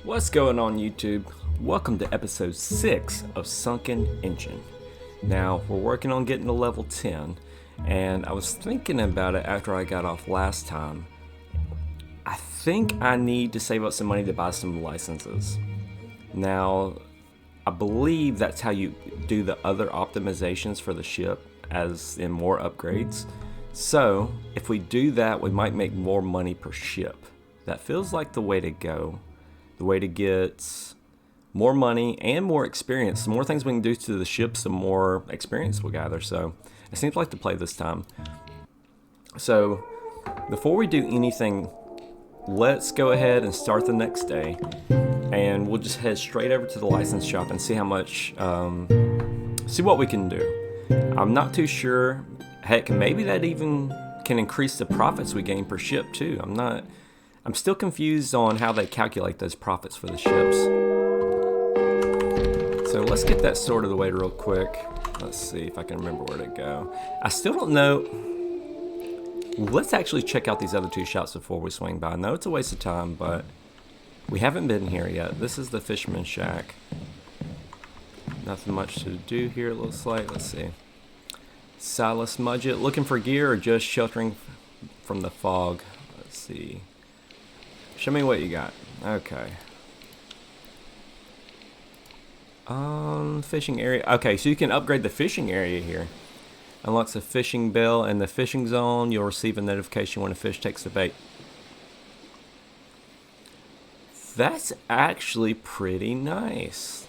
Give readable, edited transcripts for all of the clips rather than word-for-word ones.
What's going on YouTube? Welcome to episode 6 of Sunken Engine. Now, we're working on getting to level 10, and I was thinking about it after I got off last time. I think I need to save up some money to buy some licenses. Now, I believe that's how you do the other optimizations for the ship, as in more upgrades. So, if we do that, we might make more money per ship. That feels like the way to go. The way to get more money and more experience. The more things we can do to the ships, the more experience we'll gather. So it seems like the play this time. So before we do anything, let's go ahead and start the next day. And we'll just head straight over to the license shop and see how much, see what we can do. I'm not too sure. Heck, maybe that even can increase the profits we gain per ship too. I'm still confused on how they calculate those profits for the ships. So let's get that sorted away real quick. Let's see if I can remember where to go. I still don't know. Let's actually check out these other two shops before we swing by. I know it's a waste of time, but we haven't been here yet. This is the Fisherman's Shack. Nothing much to do here, it looks like. Let's see. Silas Mudgett, looking for gear or just sheltering from the fog? Let's see. Show me what you got. Okay. Fishing area. Okay, so you can upgrade the fishing area here. Unlocks a fishing bell in the fishing zone. You'll receive a notification when a fish takes the bait. That's actually pretty nice.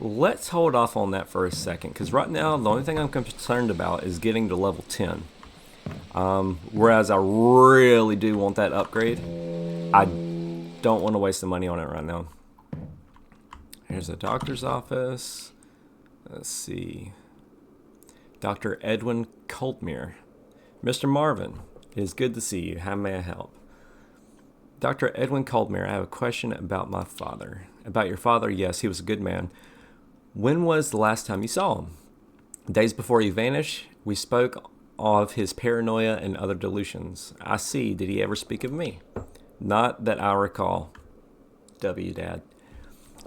Let's hold off on that for a second, because right now the only thing I'm concerned about is getting to level 10. Whereas I really do want that upgrade. I don't want to waste the money on it right now. Here's the doctor's office. Let's see. Dr. Edwin Coltmere. Mr. Marvin, it is good to see you. How may I help? Dr. Edwin Coltmere, I have a question about my father. About your father, yes, he was a good man. When was the last time you saw him? Days before he vanished, we spoke of his paranoia and other delusions. I see. Did he ever speak of me? Not that I recall. W. Dad.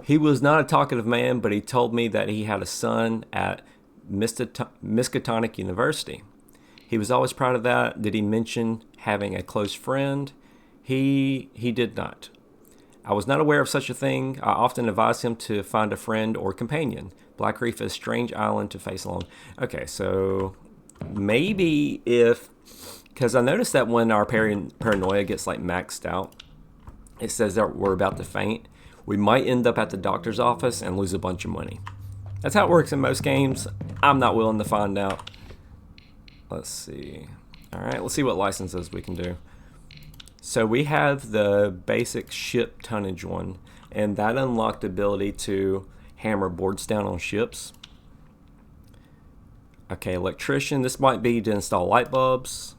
He was not a talkative man, but he told me that he had a son at Miskatonic University. He was always proud of that. Did he mention having a close friend? He did not. I was not aware of such a thing. I often advise him to find a friend or companion. Black Reef is a strange island to face alone. Okay, so maybe because I noticed that when our paranoia gets like maxed out, it says that we're about to faint. We might end up at the doctor's office and lose a bunch of money. That's how it works in most games. I'm not willing to find out. Let's see. All right, let's see what licenses we can do. So we have the basic ship tonnage one, and that unlocked the ability to hammer boards down on ships. Okay, electrician. This might be to install light bulbs.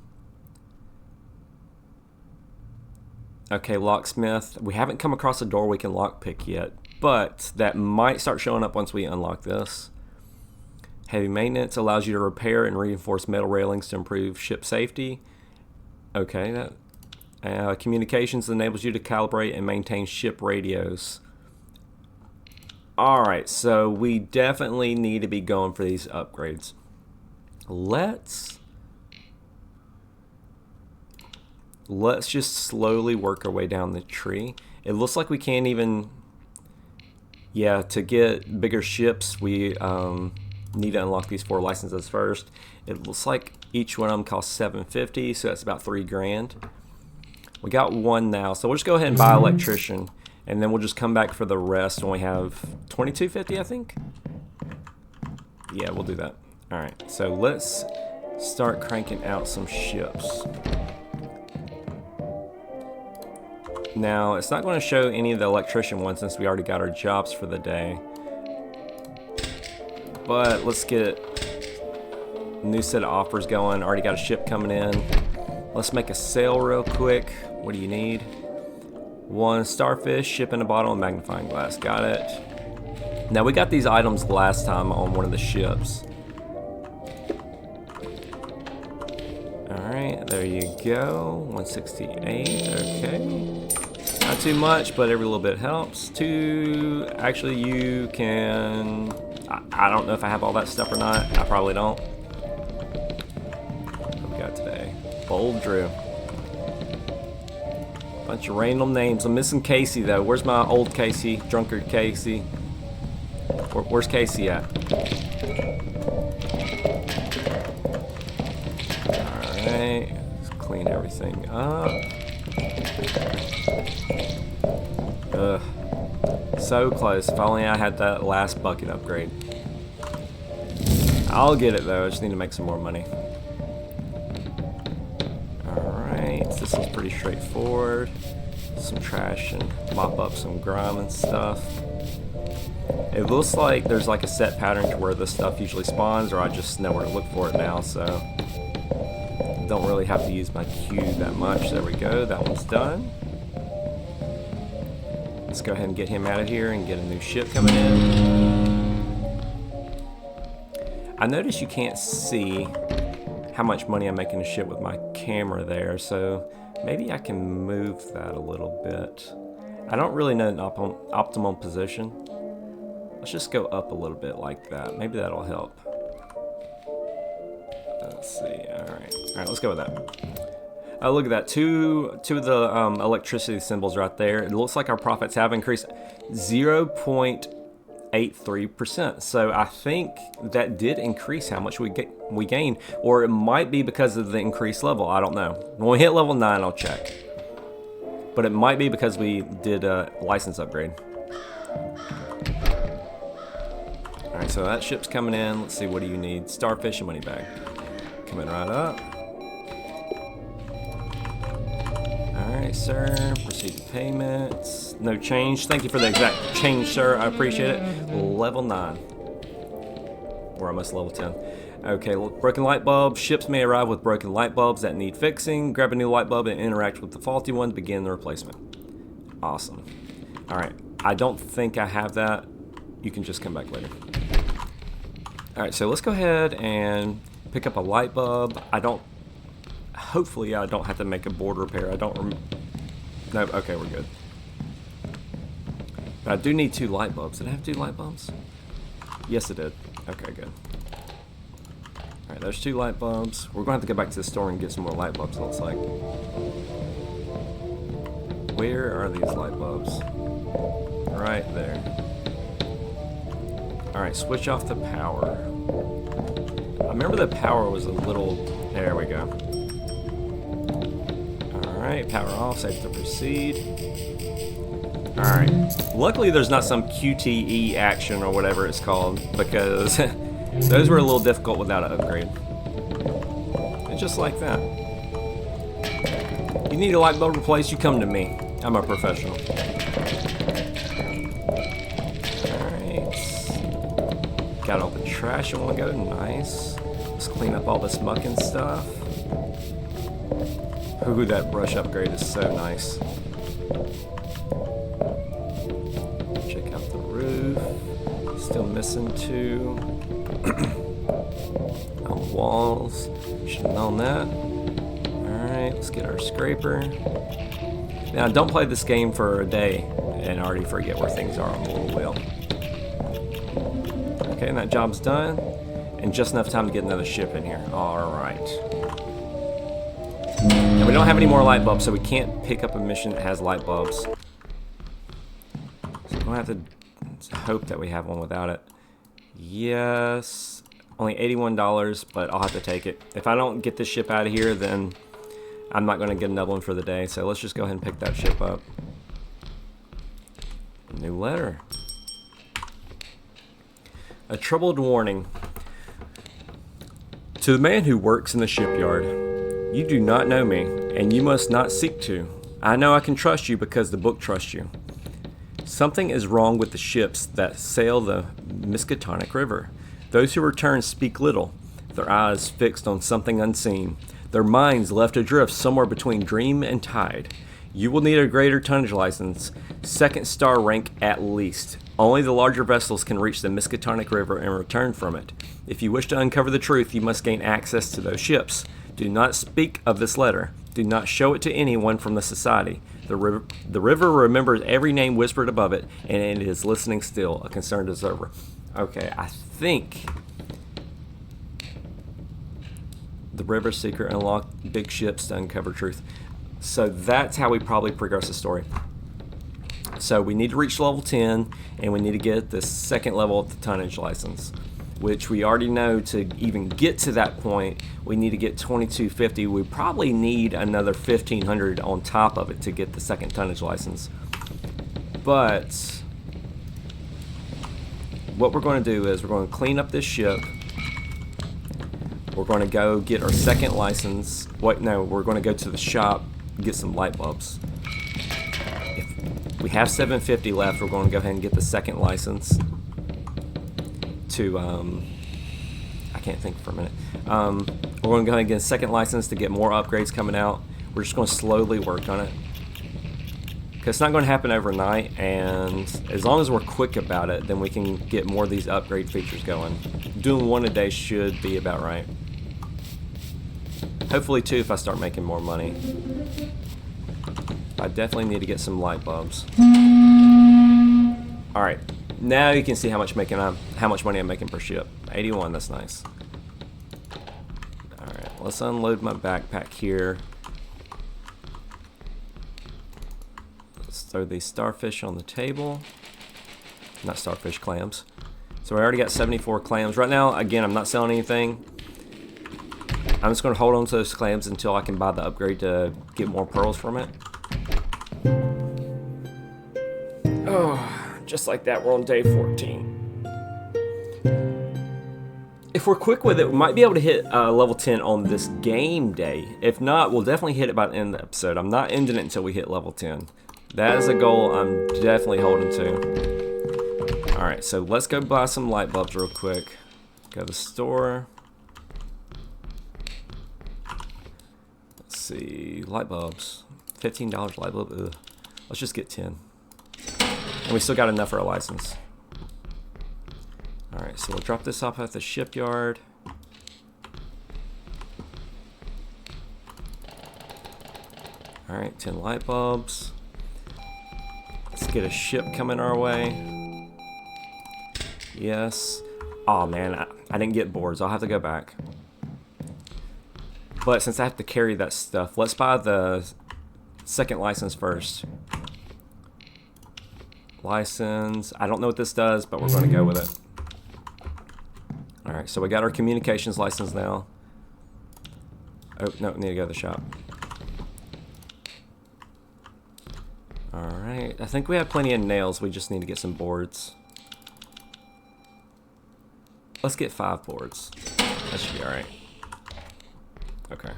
Okay, locksmith. We haven't come across a door we can lockpick yet, but that might start showing up once we unlock this. Heavy maintenance allows you to repair and reinforce metal railings to improve ship safety. Okay, that communications enables you to calibrate and maintain ship radios. Alright, so we definitely need to be going for these upgrades. Let's just slowly work our way down the tree. It looks like we can't even, to get bigger ships, we need to unlock these 4 licenses first. It looks like each one of them costs $750, so that's about $3,000. We got one now, so we'll just go ahead and buy electrician, and then we'll just come back for the rest when we have $22.50, I think. Yeah, we'll do that. All right, so let's start cranking out some ships. Now, it's not going to show any of the electrician ones since we already got our jobs for the day. But let's get a new set of offers going. Already got a ship coming in. Let's make a sale real quick. What do you need? 1 starfish, ship in a bottle, and magnifying glass. Got it. Now, we got these items last time on one of the ships. Alright. Alright, there you go. 168, okay. Not too much, but every little bit helps. Actually, you can... I don't know if I have all that stuff or not. I probably don't. What we got today? Bold Drew. Bunch of random names. I'm missing Casey, though. Where's my old Casey? Drunkard Casey. Where's Casey at? Alright. Let's clean everything up. Ugh. So close. If only I had that last bucket upgrade. I'll get it, though. I just need to make some more money. Alright. This is pretty straightforward. Some trash and mop up some grime and stuff. It looks like there's like a set pattern to where this stuff usually spawns, or I just know where to look for it now, so don't really have to use my cube that much. There we go, that one's done. Let's go ahead and get him out of here and get a new ship coming in. I notice you can't see how much money I'm making a ship with my camera there, so maybe I can move that a little bit. I don't really know an optimal position. Let's just go up a little bit like that. Maybe that'll help. Let's see. Alright, let's go with that. Oh, look at that. Two of the electricity symbols right there. It looks like our profits have increased 0.83%. So I think that did increase how much we gained. Or it might be because of the increased level. I don't know. When we hit level 9, I'll check. But it might be because we did a license upgrade. Alright, so that ship's coming in. Let's see, what do you need? Starfish and money bag. Coming right up. Alright, sir. Proceed to payments. No change. Thank you for the exact change, sir. I appreciate it. Level 9. We're almost level 10. Okay, broken light bulb. Ships may arrive with broken light bulbs that need fixing. Grab a new light bulb and interact with the faulty one to begin the replacement. Awesome. Alright, I don't think I have that. You can just come back later. Alright, so let's go ahead and pick up a light bulb. Hopefully I don't have to make a board repair. No, okay, we're good. But I do need 2 light bulbs. Did I have 2 light bulbs? Yes, I did. Okay, good. Alright, there's 2 light bulbs. We're going to have to go back to the store and get some more light bulbs, it looks like. Where are these light bulbs? Right there. Alright, switch off the power. I remember the power was a little... There we go. Alright, power off, safe to proceed. Alright. Luckily there's not some QTE action or whatever it's called, because those were a little difficult without an upgrade. And just like that. You need a light bulb replaced, you come to me. I'm a professional. Alright. Got all the trash a while ago, nice. Let's clean up all this muck and stuff. Ooh, that brush upgrade is so nice. Check out the roof. Still missing 2. On walls. Should have known that. Alright, let's get our scraper. Now, don't play this game for a day and already forget where things are on the little wheel. Okay, and that job's done. And just enough time to get another ship in here. Alright. And we don't have any more light bulbs, so we can't pick up a mission that has light bulbs. So we're going to have to hope that we have one without it. Yes. Only $81, but I'll have to take it. If I don't get this ship out of here, then I'm not going to get another one for the day. So let's just go ahead and pick that ship up. New letter. A troubled warning. To the man who works in the shipyard, you do not know me, and you must not seek to. I know I can trust you because the book trusts you. Something is wrong with the ships that sail the Miskatonic River. Those who return speak little, their eyes fixed on something unseen, their minds left adrift somewhere between dream and tide. You will need a greater tonnage license, 2nd star rank at least. Only the larger vessels can reach the Miskatonic River and return from it. If you wish to uncover the truth, you must gain access to those ships. Do not speak of this letter. Do not show it to anyone from the society. The river remembers every name whispered above it, and it is listening still, a concerned observer. Okay, I think the river's secret unlock big ships to uncover truth. So that's how we probably progress the story. So we need to reach level 10, and we need to get the second level of the tonnage license, which we already know to even get to that point, we need to get 2250. We probably need another 1500 on top of it to get the second tonnage license. But what we're going to do is we're going to clean up this ship. We're going to go get our second license. Wait, no, we're going to go to the shop and get some light bulbs. If we have 750 left, we're going to go ahead and get the second license to, I can't think for a minute. We're going to go ahead and get a second license to get more upgrades coming out. We're just going to slowly work on it, because it's not going to happen overnight, and as long as we're quick about it, then we can get more of these upgrade features going. Doing one a day should be about right. Hopefully two if I start making more money. I definitely need to get some light bulbs. Alright, now you can see how much money I'm making per ship. 81, that's nice. Alright, let's unload my backpack here. Let's throw these starfish on the table. Not starfish, clams. So we already got 74 clams. Right now, again, I'm not selling anything. I'm just going to hold on to those clams until I can buy the upgrade to get more pearls from it. Oh, just like that, we're on day 14. If we're quick with it, we might be able to hit level 10 on this game day. If not, we'll definitely hit it by the end of the episode. I'm not ending it until we hit level 10. That is a goal I'm definitely holding to. Alright, so let's go buy some light bulbs real quick. Go to the store. Let's see, light bulbs. $15 light bulb. Ugh. Let's just get 10. And we still got enough for a license. Alright, so we'll drop this off at the shipyard. Alright, 10 light bulbs. Let's get a ship coming our way. Yes. Oh man, I didn't get boards. I'll have to go back. But since I have to carry that stuff, let's buy the second license first. License. I don't know what this does, but we're going to go with it. Alright, so we got our communications license now. Oh, no, we need to go to the shop. Alright, I think we have plenty of nails. We just need to get some boards. Let's get 5 boards. That should be alright. Okay.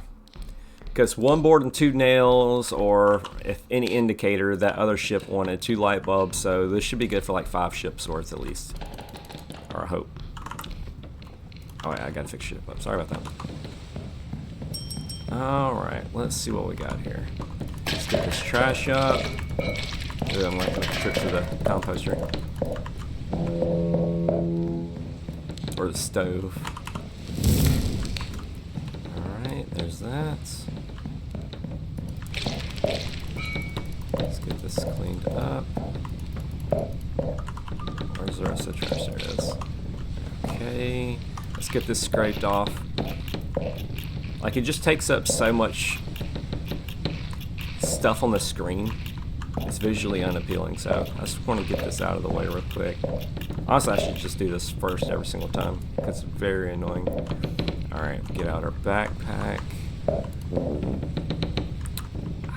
Because 1 board and 2 nails, or if any indicator, that other ship wanted 2 light bulbs, so this should be good for like 5 ships worth at least. Or I hope. Oh yeah, I gotta fix ship up. Sorry about that. Alright, let's see what we got here. Let's get this trash up. Ooh, I'm gonna trip to the composter. Or the stove. Alright, there's that. Let's get this cleaned up. Where's the rest of the trash? There it is. Okay, let's get this scraped off. Like, it just takes up so much stuff on the screen. It's visually unappealing, so I just want to get this out of the way real quick. Honestly, I should just do this first every single time, because it's very annoying. Alright, get out our backpack.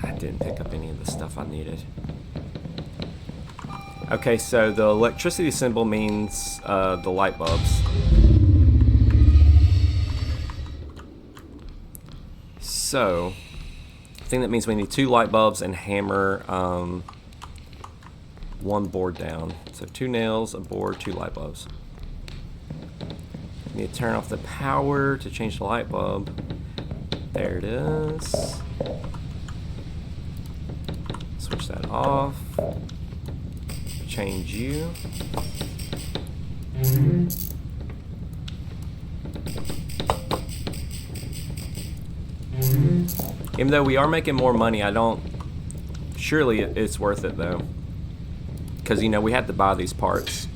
I didn't pick up any of the stuff I needed. Okay, so the electricity symbol means the light bulbs. So, I think that means we need 2 light bulbs and hammer 1 board down. So 2 nails, a board, 2 light bulbs. We need to turn off the power to change the light bulb. There it is. Switch that off. Change you. Even though we are making more money, I don't... Surely it's worth it, though. Because, you know, we had to buy these parts.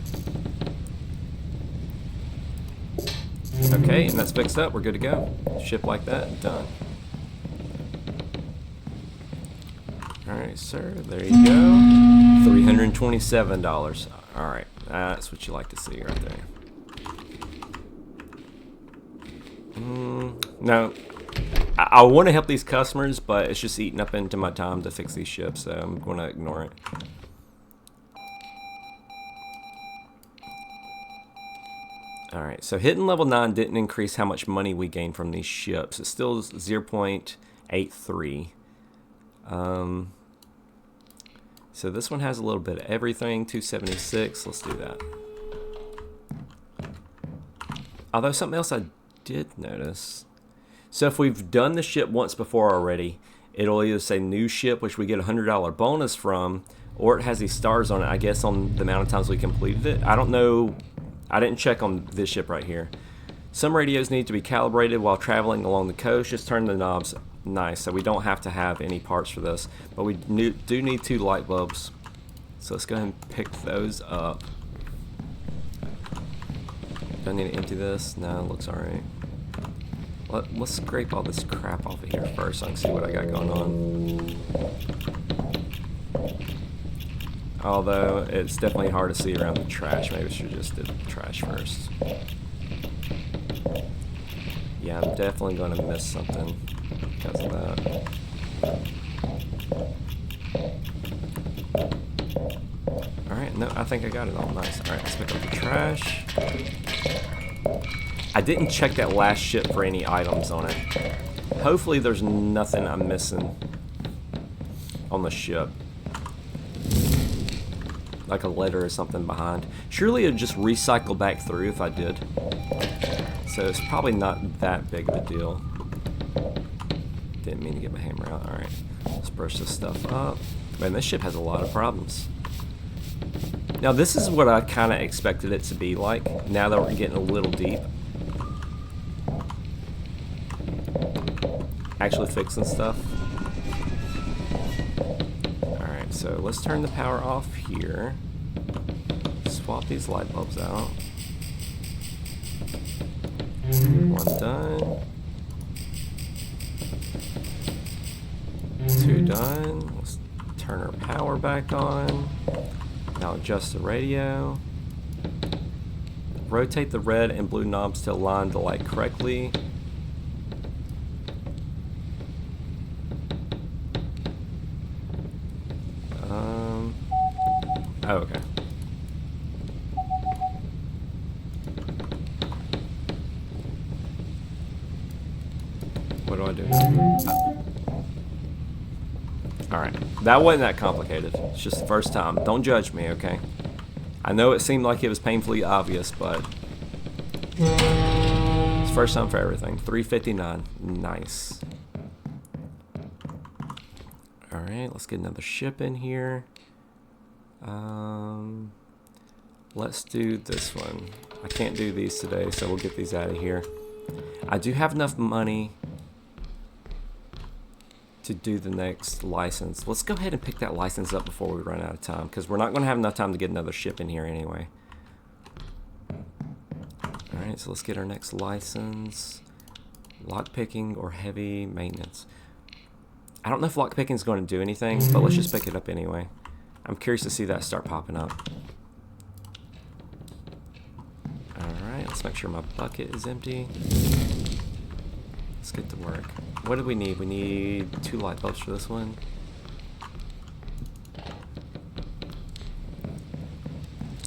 Okay, and that's fixed up. We're good to go. Ship like that. Done. Alright, sir. There you go. $327. Alright. That's what you like to see right there. No. I want to help these customers, but it's just eating up into my time to fix these ships, so I'm going to ignore it. Alright, so hitting level 9 didn't increase how much money we gain from these ships. It's still 0.83. So this one has a little bit of everything, 276. Let's do that. Although something else I did notice. So if we've done the ship once before already, it'll either say new ship, which we get a $100 bonus from, or it has these stars on it, I guess, on the amount of times we completed it. I don't know. I didn't check on this ship right here. Some radios need to be calibrated while traveling along the coast. Just turn the knobs. Nice. So we don't have to have any parts for this, but we do need 2 light bulbs. So let's go ahead and pick those up. Do I need to empty this? No, it looks alright. Let's scrape all this crap off of here first so I can see what I got going on. Although it's definitely hard to see around the trash. Maybe I should just do the trash first. Yeah, I'm definitely going to miss something because of that. Alright, no, I think I got it all. Nice. Alright, let's pick up the trash. I didn't check that last ship for any items on it. Hopefully there's nothing I'm missing on the ship. Like a letter or something behind. Surely it'd just recycle back through if I did. So it's probably not that big of a deal. Didn't mean to get my hammer out. Alright, let's brush this stuff up. Man, this ship has a lot of problems. Now this is what I kind of expected it to be like, now that we're getting a little deep. Actually fixing stuff. Alright, so let's turn the power off here. Swap these light bulbs out. 1 done. 2 done. Let's turn our power back on. Now adjust the radio. Rotate the red and blue knobs to align the light correctly. Oh, okay. What do I do? Alright, that wasn't that complicated. It's just the first time. Don't judge me, okay? I know it seemed like it was painfully obvious, but it's first time for everything. 359. Nice. Alright, let's get another ship in here. Let's do this one. I can't do these today, so we'll get these out of here. I do have enough money to do the next license. Let's go ahead and pick that license up before we run out of time, because we're not going to have enough time to get another ship in here anyway. Alright, so let's get our next license. Lockpicking or heavy maintenance. I don't know if lockpicking is going to do anything, but let's just pick it up anyway. I'm curious to see that start popping up. Alright, let's make sure my bucket is empty. Let's get to work. What do we need? We need 2 light bulbs for this one.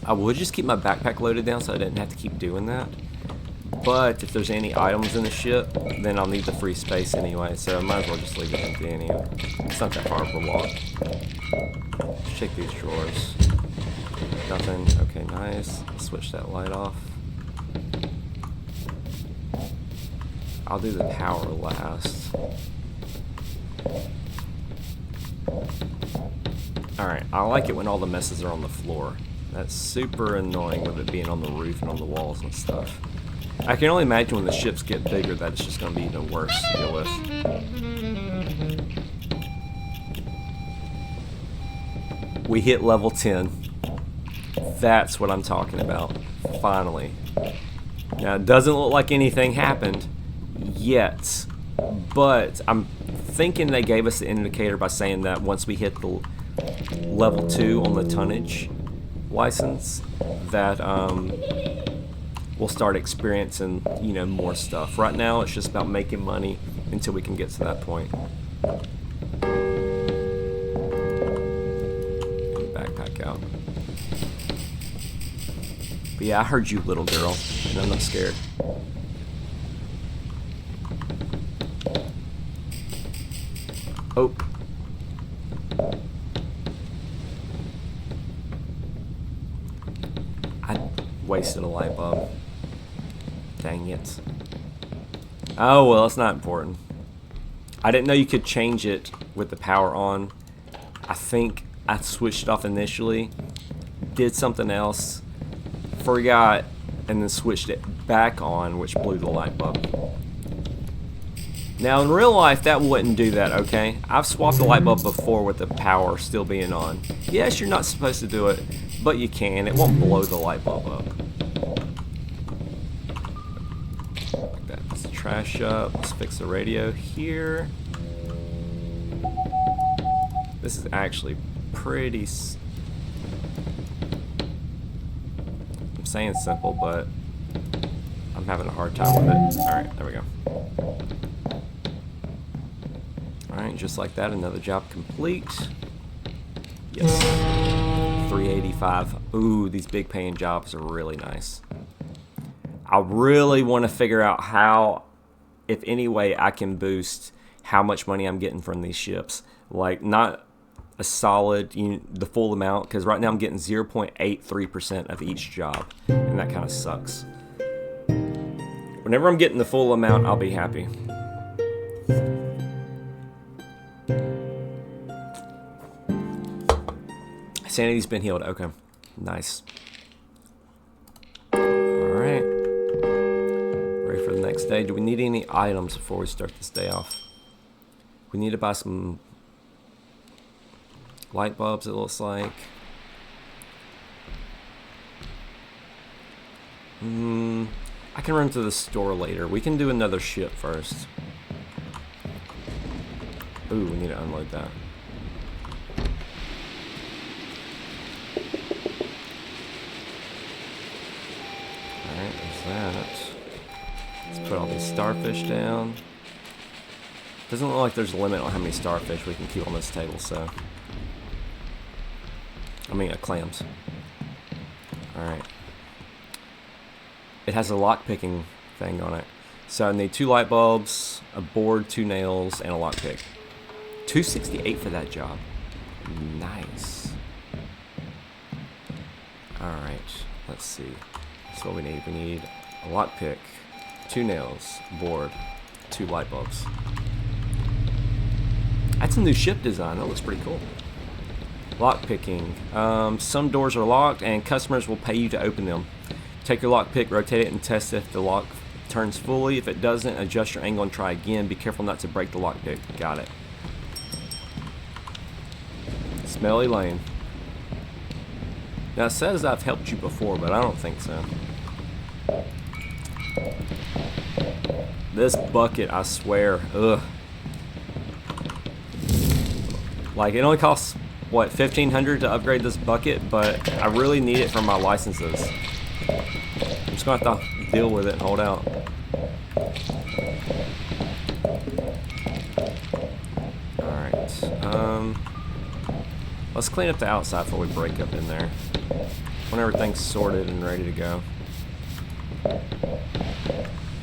I would just keep my backpack loaded down so I didn't have to keep doing that. But if there's any items in the ship, then I'll need the free space anyway, so I might as well just leave it empty anyway. It's not that far of a walk. Let's check these drawers. Nothing. Okay, nice. Switch that light off. I'll do the power last. Alright, I like it when all the messes are on the floor. That's super annoying with it being on the roof and on the walls and stuff. I can only imagine when the ships get bigger that it's just going to be even worse to deal with. We hit level 10. That's what I'm talking about. Finally. Now, it doesn't look like anything happened yet, but I'm thinking they gave us the indicator by saying that once we hit the level 2 on the tonnage license, that we'll start experiencing, you know, more stuff. Right now, it's just about making money until we can get to that point. Backpack out. But yeah, I heard you, little girl, and I'm not scared. Oh. I wasted a light bulb. Dang it. Oh, well, it's not important. I didn't know you could change it with the power on. I think I switched it off initially, did something else, forgot, and then switched it back on, which blew the light bulb. Now, in real life, that wouldn't do that, okay? I've swapped the light bulb before with the power still being on. Yes, you're not supposed to do it, but you can. It won't blow the light bulb up. Like that. Let's trash up. Let's fix the radio here. This is actually pretty... I'm saying simple, but I'm having a hard time with it. Alright, there we go. Alright, just like that, another job complete. Yes. 385. Ooh, these big paying jobs are really nice. I really want to figure out how, if any way, I can boost how much money I'm getting from these ships. Like, not a solid, the full amount, because right now I'm getting 0.83% of each job, and that kind of sucks. Whenever I'm getting the full amount, I'll be happy. Sanity's been healed. Okay. Nice. Alright. Ready for the next day. Do we need any items before we start this day off? We need to buy some light bulbs, it looks like. I can run to the store later. We can do another ship first. Ooh, we need to unload that. Alright, there's that. Let's put all these starfish down. Doesn't look like there's a limit on how many starfish we can keep on this table, so... I mean, clams. Alright. It has a lock-picking thing on it. So I need 2 light bulbs, a board, 2 nails, and a lockpick. $268 for that job. Nice. Alright, let's see. That's what we need. We need a lockpick, 2 nails, board, 2 light bulbs. That's a new ship design. That looks pretty cool. Lock picking. Some doors are locked and customers will pay you to open them. Take your lock pick, rotate it, and test if the lock turns fully. If it doesn't, adjust your angle and try again. Be careful not to break the lock pick. Got it. Smelly Lane. Now it says I've helped you before, but I don't think so. This bucket, I swear, ugh. Like, it only costs, what, $1,500 to upgrade this bucket, but I really need it for my licenses. I'm just gonna have to deal with it and hold out. Alright, let's clean up the outside before we break up in there. When everything's sorted and ready to go.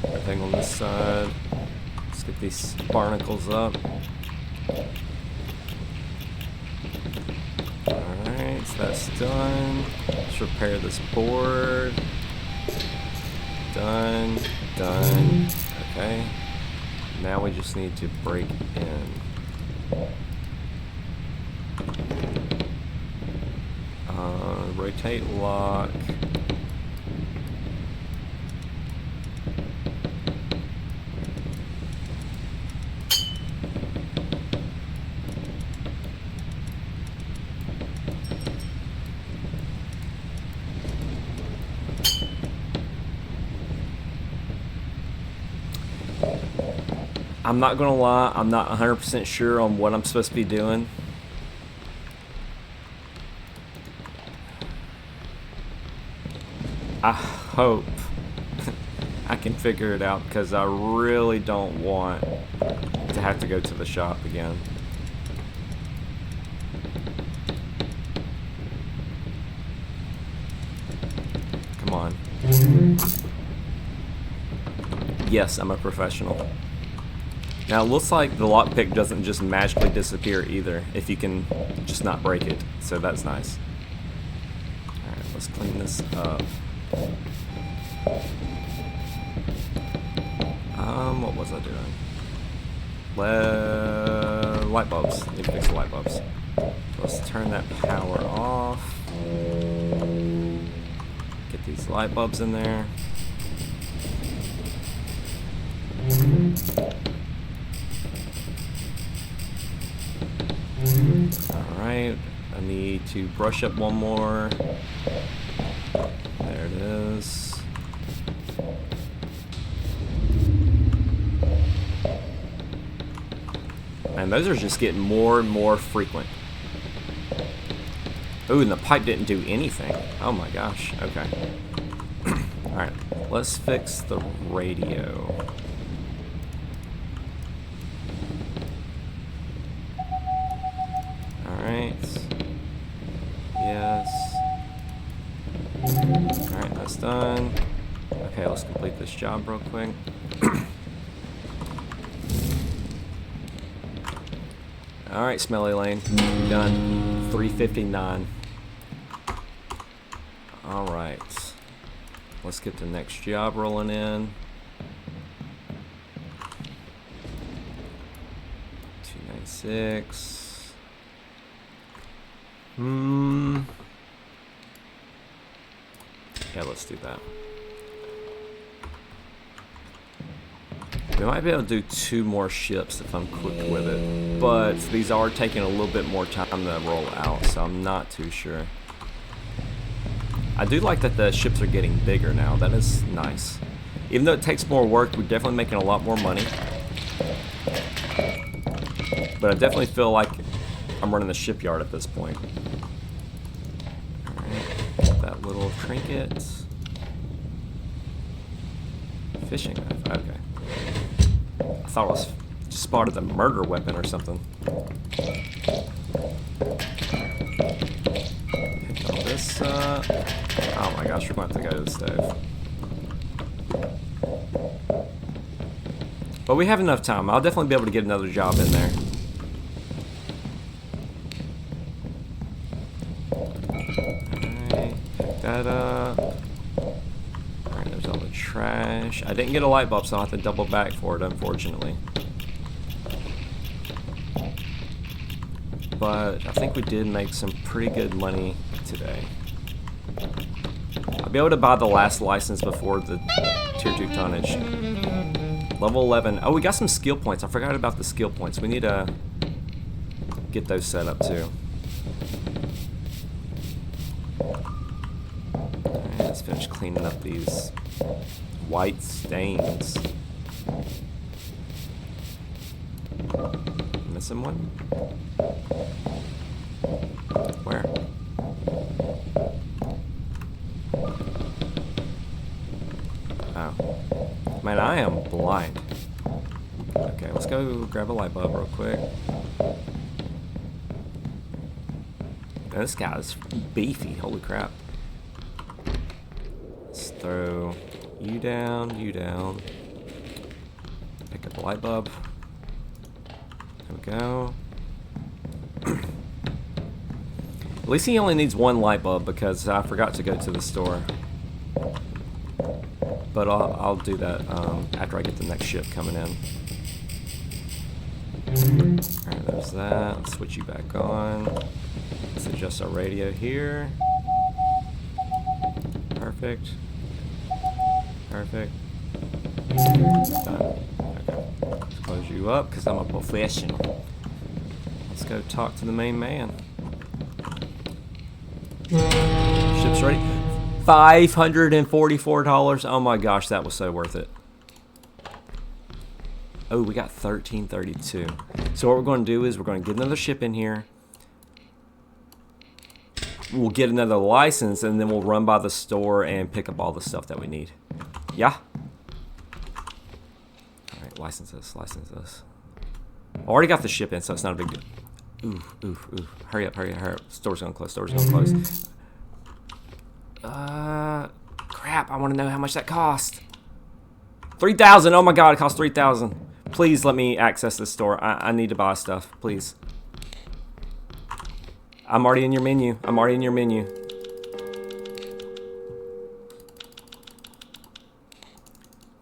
Everything on this side. Let's get these barnacles up. Alright, so that's done. Let's repair this board. Done. Done. Okay. Now we just need to break in. Rotate lock. I'm not gonna lie, I'm not 100% sure on what I'm supposed to be doing. I hope I can figure it out, because I really don't want to have to go to the shop again. Come on. Yes, I'm a professional. Now it looks like the lockpick doesn't just magically disappear either, if you can just not break it, so that's nice. Alright, let's clean this up. What was I doing? Light bulbs. Need to fix the light bulbs. Let's turn that power off. Get these light bulbs in there. Alright, I need to brush up one more. There it is. And those are just getting more and more frequent. Ooh, and the pipe didn't do anything. Oh my gosh, okay. Alright, let's fix the radio. Alright. Yes. Alright, that's done. Okay, let's complete this job real quick. Alright, Smelly Lane. Done. 359. Alright. Let's get the next job rolling in. 296. Yeah, let's do that. We might be able to do 2 more ships if I'm quick with it, but these are taking a little bit more time to roll out, so I'm not too sure. I do like that the ships are getting bigger now. That is nice. Even though it takes more work, we're definitely making a lot more money. But I definitely feel like I'm running the shipyard at this point. Alright, that little trinket. Fishing knife, okay. I thought I was just spotted a murder weapon or something. Pick all this up. Oh my gosh, we're going to have to go to the stove. But we have enough time. I'll definitely be able to get another job in there. Alright, pick that up. Alright, there's all the trash. I didn't get a light bulb, so I'll have to double back for it, unfortunately. But I think we did make some pretty good money today. I'll be able to buy the last license before the tier 2 tonnage. Level 11. Oh, we got some skill points. I forgot about the skill points. We need to get those set up too. Alright, let's finish cleaning up these white stains. Missing one? Where? Oh. Man, I am blind. Okay, let's go grab a light bulb real quick. Man, this guy's beefy, holy crap. Let's throw you down, you down. Pick up the light bulb. There we go. At least he only needs 1 light bulb because I forgot to go to the store. But I'll do that after I get the next ship coming in. Alright, there's that. Let's switch you back on. Let's adjust our radio here. Perfect. Perfect. Done. Okay. Let's close you up because I'm a professional. Let's go talk to the main man. Ship's ready. $544. Oh my gosh, that was so worth it. Oh, we got 1332. So what we're going to do is we're going to get another ship in here. We'll get another license, and then we'll run by the store and pick up all the stuff that we need. Yeah? Alright, license this, license this. I already got the ship in, so it's not a big deal. Ooh, ooh, ooh. Hurry up, hurry up, hurry up. Store's gonna close, store's gonna close. Crap, I want to know how much that cost. 3,000, oh my god, it cost 3,000. Please let me access this store. I need to buy stuff, please. I'm already in your menu. I'm already in your menu.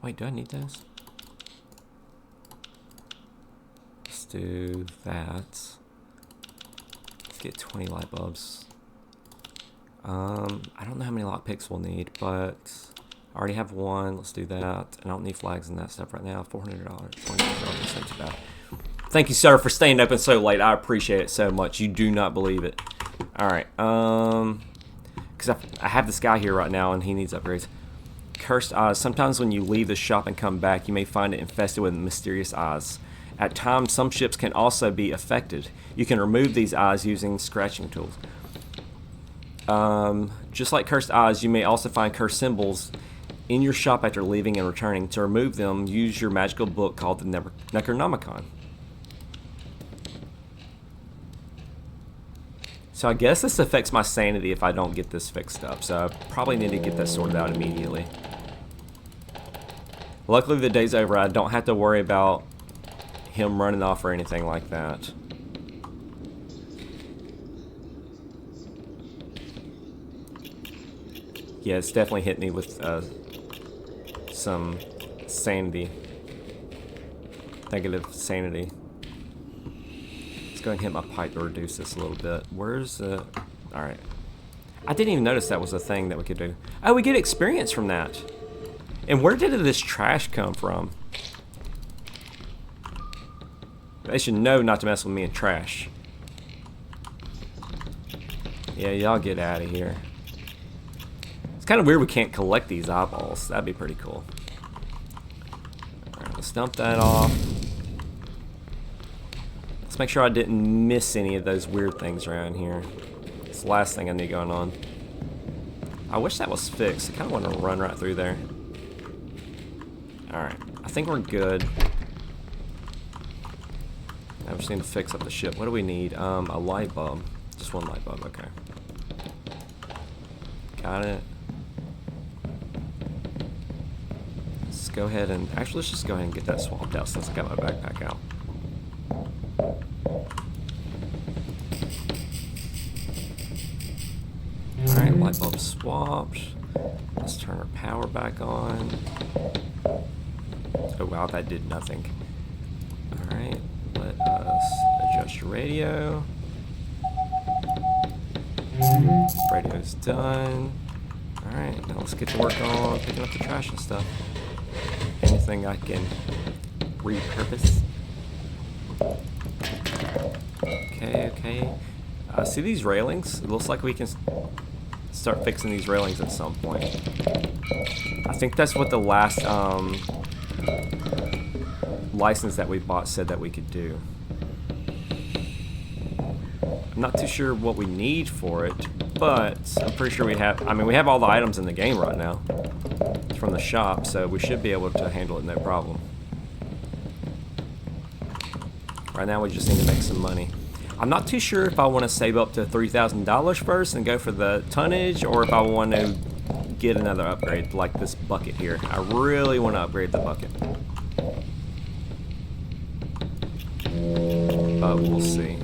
Wait, do I need those? Let's do that. Let's get 20 light bulbs. I don't know how many lockpicks we'll need, but I already have one. Let's do that. And I don't need flags and that stuff right now. $400. $20. Not too bad. Thank you, sir, for staying open so late. I appreciate it so much. You do not believe it. All right. Because I have this guy here right now, and he needs upgrades. Cursed eyes. Sometimes when you leave the shop and come back, you may find it infested with mysterious eyes. At times, some ships can also be affected. You can remove these eyes using scratching tools. Just like cursed eyes, you may also find cursed symbols in your shop after leaving and returning. To remove them, use your magical book called the Necronomicon. So I guess this affects my sanity if I don't get this fixed up. So I probably need to get that sorted out immediately. Luckily the day's over. I don't have to worry about him running off or anything like that. Yeah, it's definitely hit me with some sanity. Negative sanity. Let's go ahead and hit my pipe to reduce this a little bit. Where's the... Alright. I didn't even notice that was a thing that we could do. Oh, we get experience from that. And where did this trash come from? They should know not to mess with me and trash. Yeah, y'all get out of here. It's kind of weird we can't collect these eyeballs. That'd be pretty cool. Alright, let's dump that off. Let's make sure I didn't miss any of those weird things around here. It's the last thing I need going on. I wish that was fixed. I kind of want to run right through there. Alright, I think we're good. Now we just need to fix up the ship. What do we need? A light bulb. Just one light bulb, okay. Got it. Let's go ahead and... Actually, let's just go ahead and get that swapped out since I got my backpack out. Alright, light bulb swapped. Let's turn our power back on. Oh wow, that did nothing. Alright, let us adjust your radio. Radio's done. Alright, now let's get to work on picking up the trash and stuff. Anything I can repurpose. Okay, okay. See these railings? It looks like we can start fixing these railings at some point. I think that's what the last license that we bought said that we could do. I'm not too sure what we need for it, but I'm pretty sure we have... I mean, we have all the items in the game right now from the shop, so we should be able to handle it no problem. Right now we just need to make some money. I'm not too sure if I want to save up to $3,000 first and go for the tonnage, or if I want to get another upgrade like this bucket here. I really want to upgrade the bucket. But we'll see.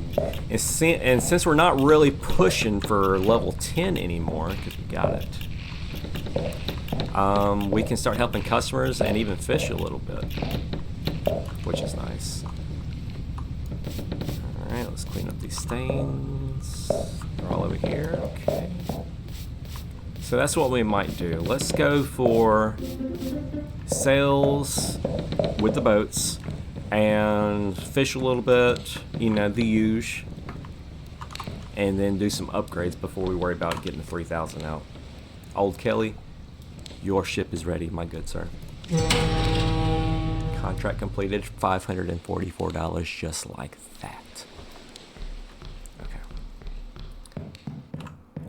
And since we're not really pushing for level 10 anymore, because we got it, we can start helping customers and even fish a little bit, which is nice. Alright, let's clean up these stains. They're all over here, okay. So that's what we might do. Let's go for sales with the boats and fish a little bit, you know, the usual, and then do some upgrades before we worry about getting the 3,000 out. Old Kelly, your ship is ready, my good sir. Contract completed, $544, just like that. Okay.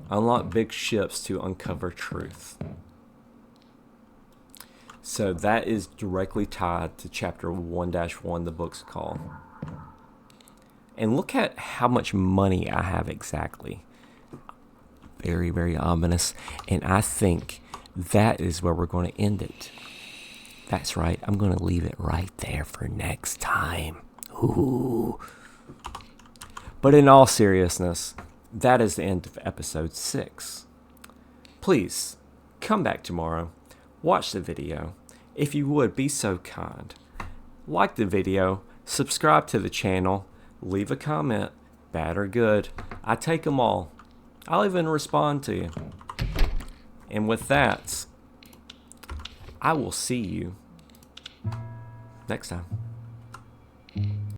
Unlock big ships to uncover truth. So that is directly tied to chapter 1-1, the book's called. And look at how much money I have exactly. Very, very ominous. And I think that is where we're going to end it. That's right. I'm going to leave it right there for next time. Ooh. But in all seriousness, that is the end of episode 6. Please, come back tomorrow. Watch the video. If you would, be so kind. Like the video. Subscribe to the channel. Leave a comment. Bad or good. I take them all. I'll even respond to you. And with that, I will see you next time.